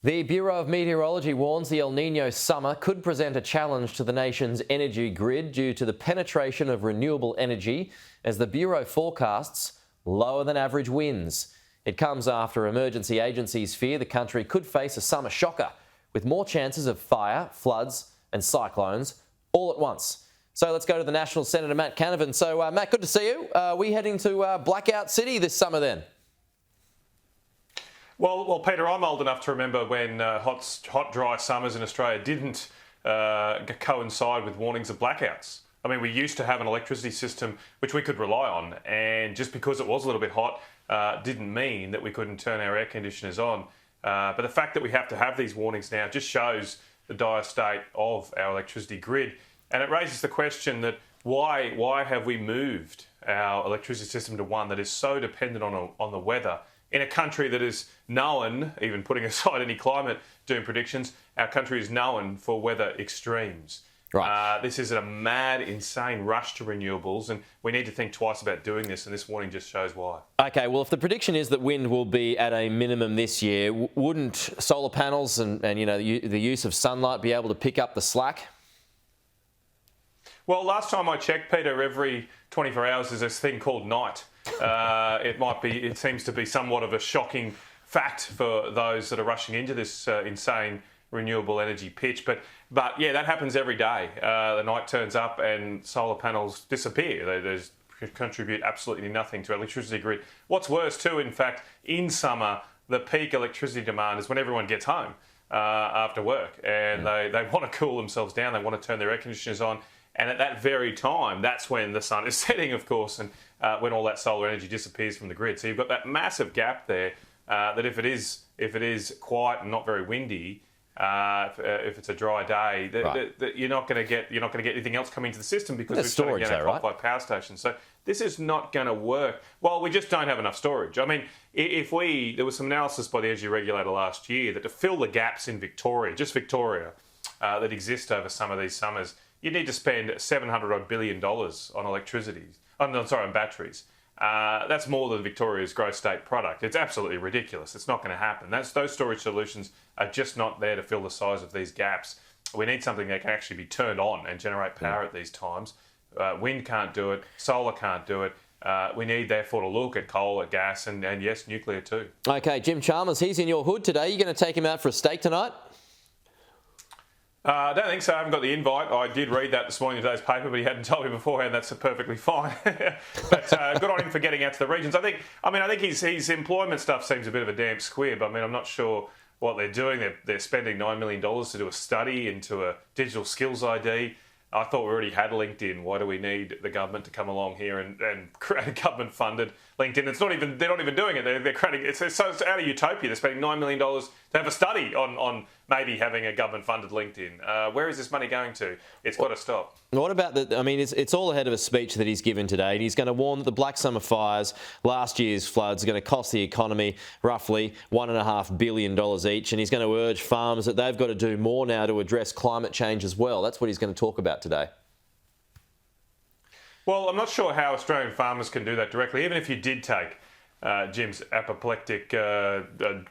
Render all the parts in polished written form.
The Bureau of Meteorology warns the El Nino summer could present a challenge to the nation's energy grid due to the penetration of renewable energy as the Bureau forecasts lower than average winds. It comes after emergency agencies fear the country could face a summer shocker with more chances of fire, floods and cyclones all at once. So let's go to the National Senator Matt Canavan. So Matt, good to see you. We heading to Blackout City this summer then? Well, Peter, I'm old enough to remember when hot, dry summers in Australia didn't coincide with warnings of blackouts. I mean, we used to have an electricity system which we could rely on, and just because it was a little bit hot didn't mean that we couldn't turn our air conditioners on. But the fact that we have to have these warnings now just shows the dire state of our electricity grid, and it raises the question that why have we moved our electricity system to one that is so dependent on the weather? In a country that is known, even putting aside any climate doom predictions, our country is known for weather extremes. Right. This is a mad, insane rush to renewables, and we need to think twice about doing this, and this warning just shows why. Okay, well, if the prediction is that wind will be at a minimum this year, wouldn't solar panels and you know, the use of sunlight be able to pick up the slack? Well, last time I checked, Peter, every 24 hours there's this thing called night. It seems to be somewhat of a shocking fact for those that are rushing into this insane renewable energy pitch. But yeah, that happens every day. The night turns up and solar panels disappear. They contribute absolutely nothing to our electricity grid. What's worse too, in fact, in summer, the peak electricity demand is when everyone gets home after work and they want to cool themselves down. They want to turn their air conditioners on. And at that very time, that's when the sun is setting, of course, and when all that solar energy disappears from the grid. So you've got that massive gap there. That if it is quiet and not very windy, if it's a dry day, that you're not going to get anything else coming into the system because we've shut down our coal-fired power stations. So this is not going to work. Well, we just don't have enough storage. I mean, there was some analysis by the energy regulator last year that to fill the gaps in Victoria, just Victoria, that exist over some of these summers, you need to spend $700 billion on electricity. On batteries. That's more than Victoria's gross state product. It's absolutely ridiculous. It's not going to happen. Those storage solutions are just not there to fill the size of these gaps. We need something that can actually be turned on and generate power at these times. Wind can't do it. Solar can't do it. We need, therefore, to look at coal, at gas, and yes, nuclear too. Okay, Jim Chalmers, he's in your hood today. You going to take him out for a steak tonight? I don't think so. I haven't got the invite. I did read that this morning in today's paper, but he hadn't told me beforehand. That's perfectly fine. But good on him for getting out to the regions. I think his employment stuff seems a bit of a damp squib. I mean, I'm not sure what they're doing. They're spending $9 million to do a study into a digital skills ID. I thought we already had LinkedIn. Why do we need the government to come along here and create a government-funded LinkedIn? They're not even doing it. They're creating it's out of utopia. They're spending $9 million to have a study on maybe having a government-funded LinkedIn. Where is this money going to? It's got to stop. What about it's all ahead of a speech that he's given today, and he's going to warn that the Black Summer fires, last year's floods, are going to cost the economy roughly $1.5 billion each, and he's going to urge farmers that they've got to do more now to address climate change as well. That's what he's going to talk about today. Well, I'm not sure how Australian farmers can do that directly, even if you did take Jim's apoplectic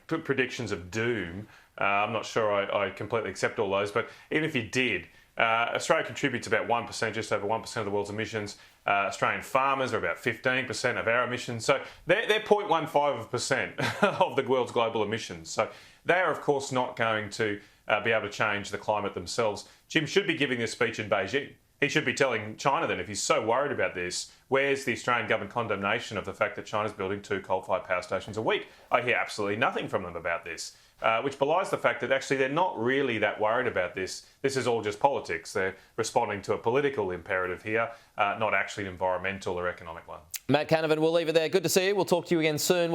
predictions of doom. I'm not sure I completely accept all those, but even if you did, Australia contributes about 1%, just over 1% of the world's emissions. Australian farmers are about 15% of our emissions. So they're 0.15% of the world's global emissions. So they are, of course, not going to be able to change the climate themselves. Jim should be giving this speech in Beijing. He should be telling China then, if he's so worried about this, where's the Australian government condemnation of the fact that China's building 2 coal-fired power stations a week? I hear absolutely nothing from them about this, which belies the fact that actually they're not really that worried about this. This is all just politics. They're responding to a political imperative here, not actually an environmental or economic one. Matt Canavan, we'll leave it there. Good to see you. We'll talk to you again soon.